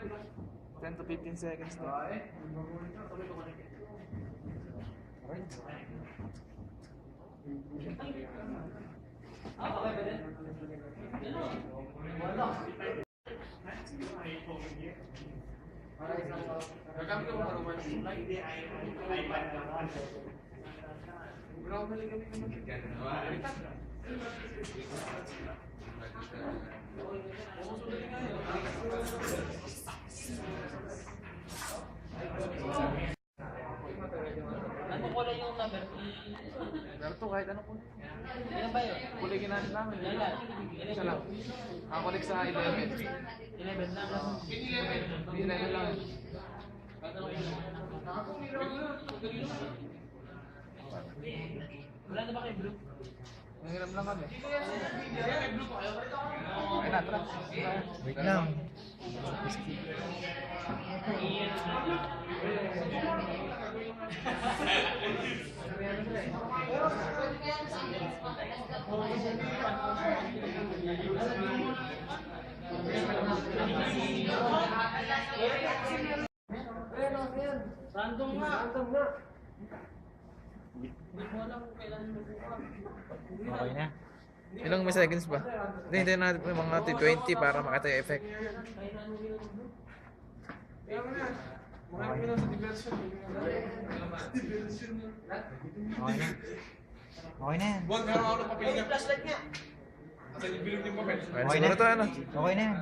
10 to 15 seconds to. Gagamit ko maruman. Hindi ay iPad lang. Bro, mali kami Ano ko lang yung number? Pero to kahit ano po. Ilan ba yun? Kulay ginamit namin. Ilan? Isa lang. Nakakulik sa 11. 11 lang. 11 lang. Wala na ba kayo blue? Nangiram lang kami. Ay na, tara. Wait lang. Random nga. Random nga. Hindi mo alam kung kailan magbuka. Okay na. Ilang may seconds ba? Hindi natin mga 20 para makita yung effect. Okay na. Okay na yan. Buwan, meron ako ng papel niya. Flashlight nga. Sa bilog yung papel. Okay, siguro to ano? Okay na yan.